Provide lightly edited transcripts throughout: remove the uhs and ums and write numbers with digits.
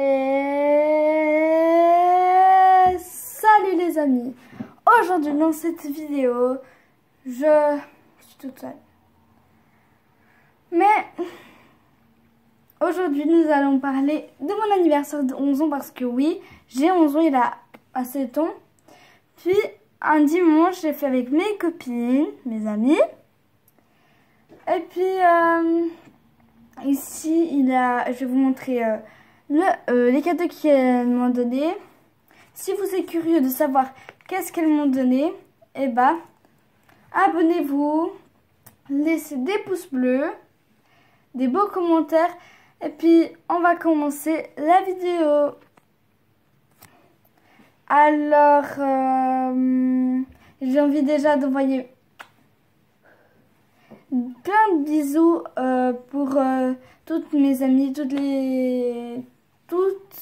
Et salut les amis. Aujourd'hui dans cette vidéo, je suis toute seule. Mais aujourd'hui nous allons parler de mon anniversaire de 11 ans parce que oui, j'ai 11 ans, il a assez de temps. Puis un dimanche, j'ai fait avec mes copines, mes amis. Et puis ici, je vais vous montrer les cadeaux qu'elles m'ont donné. Si vous êtes curieux de savoir qu'est-ce qu'elles m'ont donné, eh ben, abonnez-vous, laissez des pouces bleus, des beaux commentaires, et puis on va commencer la vidéo. Alors, j'ai envie déjà d'envoyer plein de bisous pour toutes mes amies,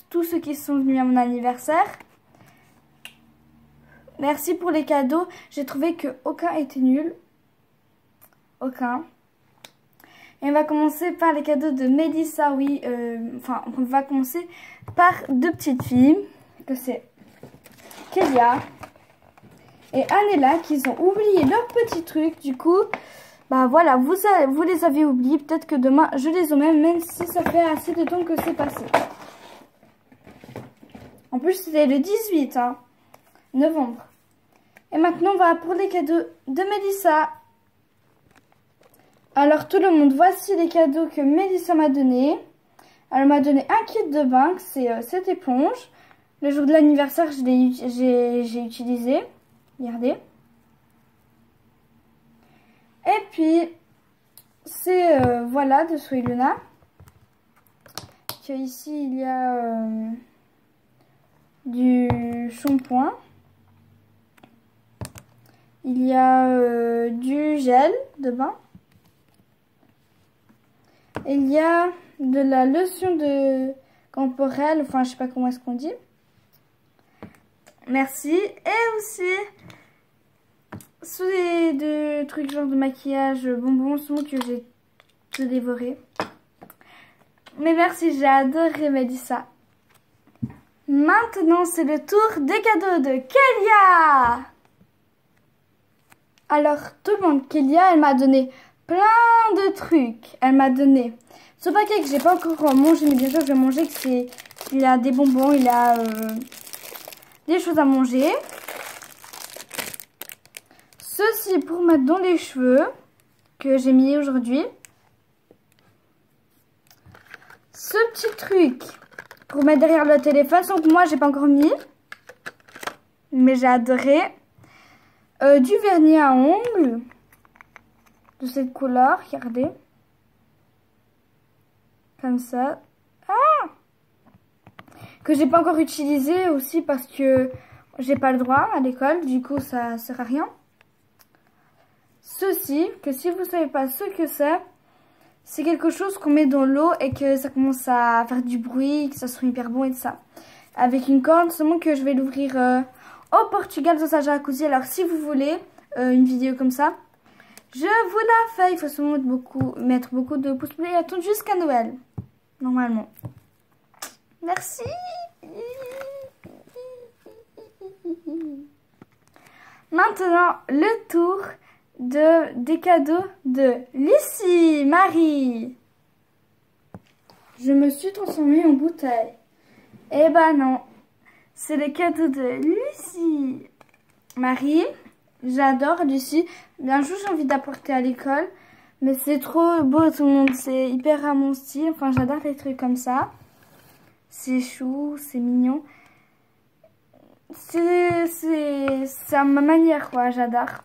tous ceux qui sont venus à mon anniversaire. Merci pour les cadeaux. J'ai trouvé qu'aucun était nul. Aucun. Et on va commencer par les cadeaux de Mélissa. Oui, on va commencer par deux petites filles. Que c'est Kélia et Anela qui ont oublié leur petit truc. Du coup, bah voilà, vous les avez oubliés. Peut-être que demain, je les aurai, même si ça fait assez de temps que c'est passé. En plus, c'était le 18 novembre. Et maintenant, on va pour les cadeaux de Mélissa. Alors, tout le monde, voici les cadeaux que Mélissa m'a donné. Elle m'a donné un kit de bain, c'est cette éponge. Le jour de l'anniversaire, j'ai utilisé. Regardez. Et puis, c'est, voilà, de Soy Luna. Ici, il y a du shampoing. Il y a du gel de bain. Et il y a de la lotion de corporelle, enfin, je sais pas comment est-ce qu'on dit. Merci. Et aussi, ces deux trucs genre de maquillage, bonbons, sont que j'ai tout dévoré. Mais merci, j'ai adoré Mélissa. Maintenant, c'est le tour des cadeaux de Kélia. Alors, tout le monde, Kélia, elle m'a donné plein de trucs. Elle m'a donné ce paquet que j'ai pas encore mangé, mais bien sûr, je vais manger. Il a des bonbons, il a des choses à manger. Ceci pour mettre dans les cheveux, que j'ai mis aujourd'hui. Ce petit truc pour mettre derrière le téléphone, sauf que moi, j'ai pas encore mis. Mais j'ai adoré. Du vernis à ongles. De cette couleur, regardez. Comme ça. Ah! Que j'ai pas encore utilisé aussi parce que j'ai pas le droit à l'école. Du coup, ça sert à rien. Ceci, que si vous savez pas ce que c'est quelque chose qu'on met dans l'eau et que ça commence à faire du bruit, que ça soit hyper bon et tout ça. Avec une corde, seulement que je vais l'ouvrir au Portugal dans sa jacuzzi. Alors si vous voulez une vidéo comme ça, je vous la fais. Il faut seulement mettre beaucoup de pouces bleus et attendre jusqu'à Noël. Normalement. Merci. Maintenant, le tour des cadeaux de Lucie Marie. Je me suis transformée en bouteille. Eh ben non. C'est le cadeau de Lucie Marie. J'adore Lucie. Bien sûr, j'ai envie d'apporter à l'école. Mais c'est trop beau tout le monde. C'est hyper à mon style. Enfin, j'adore les trucs comme ça. C'est chou, c'est mignon. C'est à ma manière, quoi. J'adore.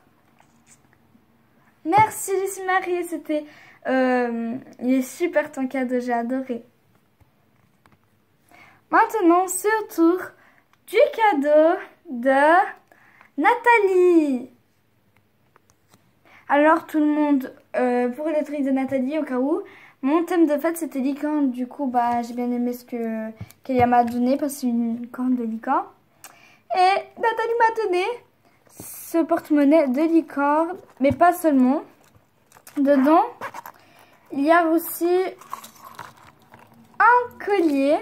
Merci Lucie Marie. C'était... il est super ton cadeau. J'ai adoré. Maintenant, c'est au tour du cadeau de Nathalie. Alors tout le monde, pour les trucs de Nathalie, au cas où, mon thème de fête c'était licorne. Du coup, bah j'ai bien aimé ce que Kélia m'a donné parce que c'est une corne de licorne. Et Nathalie m'a donné ce porte-monnaie de licorne, mais pas seulement. Dedans, il y a aussi un collier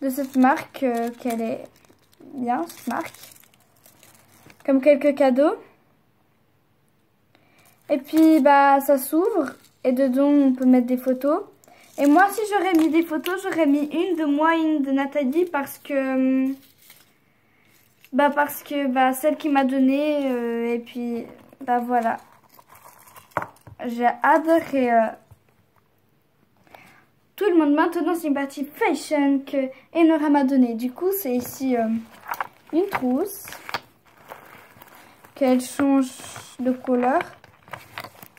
de cette marque, qu'elle est bien, cette marque. Comme quelques cadeaux. Et puis, bah, ça s'ouvre. Et dedans, on peut mettre des photos. Et moi, si j'aurais mis des photos, j'aurais mis une de moi et une de Nathalie parce que celle qui m'a donné et puis bah voilà. J'ai adoré tout le monde. Maintenant, c'est une partie fashion que Enora m'a donné. Du coup, c'est ici une trousse qu'elle change de couleur.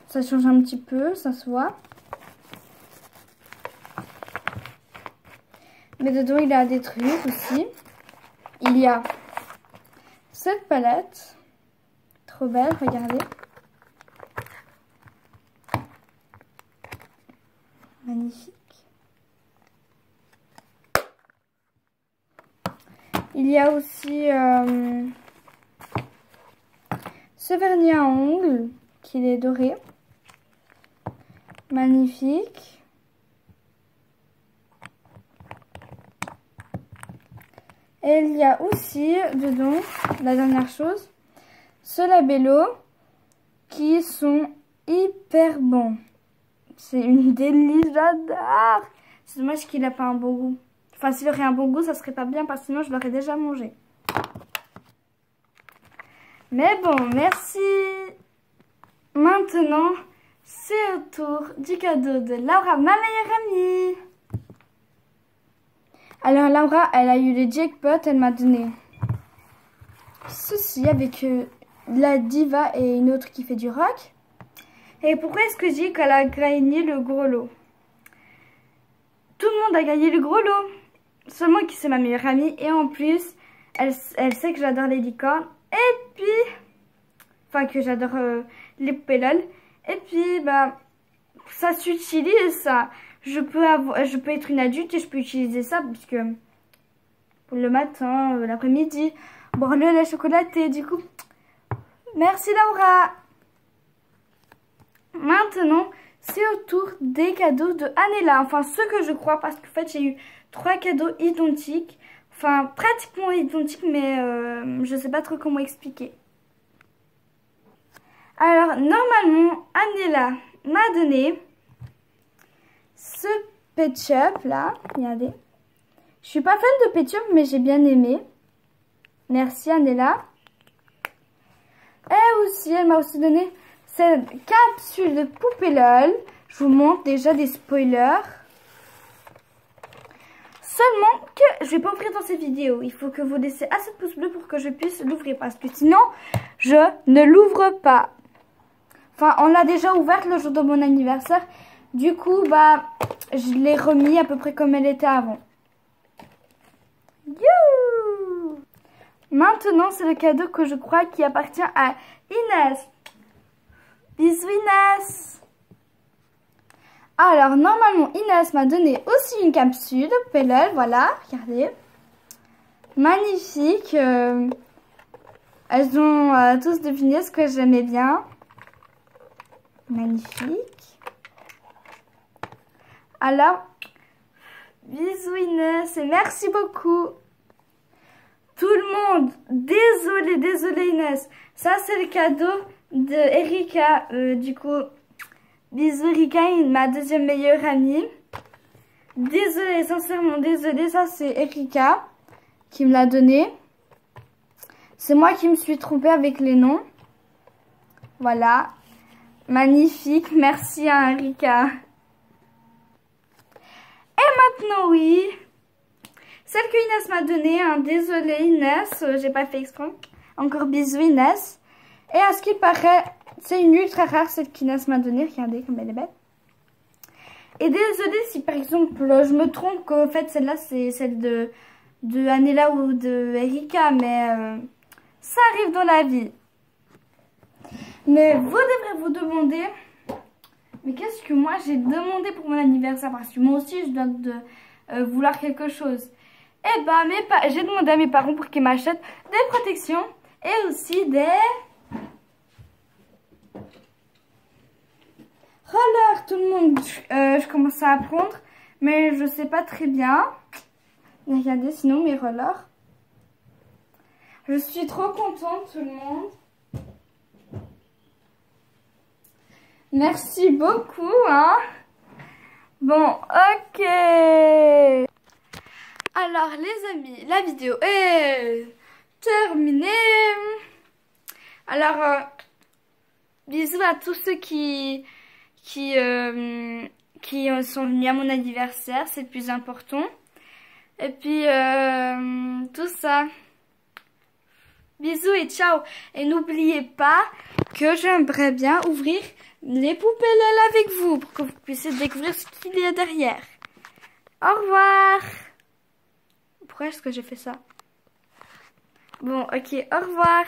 Ça change un petit peu, ça se voit. Mais dedans, il y a des trucs aussi. Il y a cette palette. Trop belle, regardez. Magnifique. Il y a aussi ce vernis à ongles qui est doré. Magnifique. Et il y a aussi dedans, la dernière chose, ce labello qui sont hyper bons. C'est une délice, j'adore. C'est dommage qu'il n'a pas un bon goût. Enfin, s'il aurait un bon goût, ça serait pas bien parce que sinon je l'aurais déjà mangé. Mais bon, merci. Maintenant, c'est au tour du cadeau de Laura, ma meilleure amie. Alors Laura, elle a eu le jackpot, elle m'a donné ceci avec la diva et une autre qui fait du rock. Et pourquoi est-ce que je dis qu'elle a gagné le gros lot? Tout le monde a gagné le gros lot. Seulement qui c'est ma meilleure amie. Et en plus, elle sait que j'adore les licornes. Et puis, enfin que j'adore les poupées LOL. Et puis, bah, ça s'utilise ça. Je peux être une adulte et je peux utiliser ça puisque le matin, l'après-midi, boire le lait chocolaté. Du coup, merci Laura. Maintenant, c'est au tour des cadeaux de Anela. Enfin, ce que je crois parce qu'en fait, j'ai eu 3 cadeaux identiques. Enfin, pratiquement identiques, mais je sais pas trop comment expliquer. Alors, normalement, Anela m'a donné ce Ketchup là, regardez. Je suis pas fan de Ketchup, mais j'ai bien aimé. Merci Anela. Et aussi, elle m'a aussi donné cette capsule de poupée LOL. Je vous montre déjà des spoilers. Seulement que je vais pas ouvrir dans cette vidéo. Il faut que vous laissiez assez de pouces bleus pour que je puisse l'ouvrir. Parce que sinon, je ne l'ouvre pas. Enfin, on l'a déjà ouverte le jour de mon anniversaire. Du coup, bah, je l'ai remis à peu près comme elle était avant. You! Maintenant, c'est le cadeau que je crois qui appartient à Inès. Bisous Inès! Alors, normalement, Inès m'a donné aussi une capsule de poupée LOL. Voilà, regardez. Magnifique. Elles ont tous deviné ce que j'aimais bien. Magnifique. Alors, bisous Inès et merci beaucoup. Tout le monde, désolé Inès. Ça, c'est le cadeau de Erika. Du coup, bisous Erika, ma deuxième meilleure amie. Désolée, sincèrement désolée. Ça, c'est Erika qui me l'a donné. C'est moi qui me suis trompée avec les noms. Voilà. Magnifique. Merci à Erika. Et maintenant, oui. Celle que Inès m'a donnée. Hein, désolée Inès, j'ai pas fait exprès. Encore bisous Inès. Et à ce qu'il paraît, c'est une ultra rare celle qu'Inès m'a donnée. Regardez comme elle est belle. Et désolée si par exemple je me trompe qu'en fait celle-là c'est celle de Anela ou de Erika. Mais ça arrive dans la vie. Mais vous devrez vous demander, mais qu'est-ce que moi j'ai demandé pour mon anniversaire? Parce que moi aussi je dois vouloir quelque chose. Et bah j'ai demandé à mes parents pour qu'ils m'achètent des protections et aussi des rollers. Tout le monde, je commence à apprendre, mais je sais pas très bien. Regardez, sinon mes rollers. Je suis trop contente, tout le monde. Merci beaucoup, hein. Bon, ok. Alors, les amis, la vidéo est terminée. Alors, bisous à tous ceux qui sont venus à mon anniversaire, c'est le plus important. Et puis, tout ça. Bisous et ciao. Et n'oubliez pas que j'aimerais bien ouvrir les poupées LOL avec vous pour que vous puissiez découvrir ce qu'il y a derrière. Au revoir. Pourquoi est-ce que j'ai fait ça? Bon, ok, au revoir.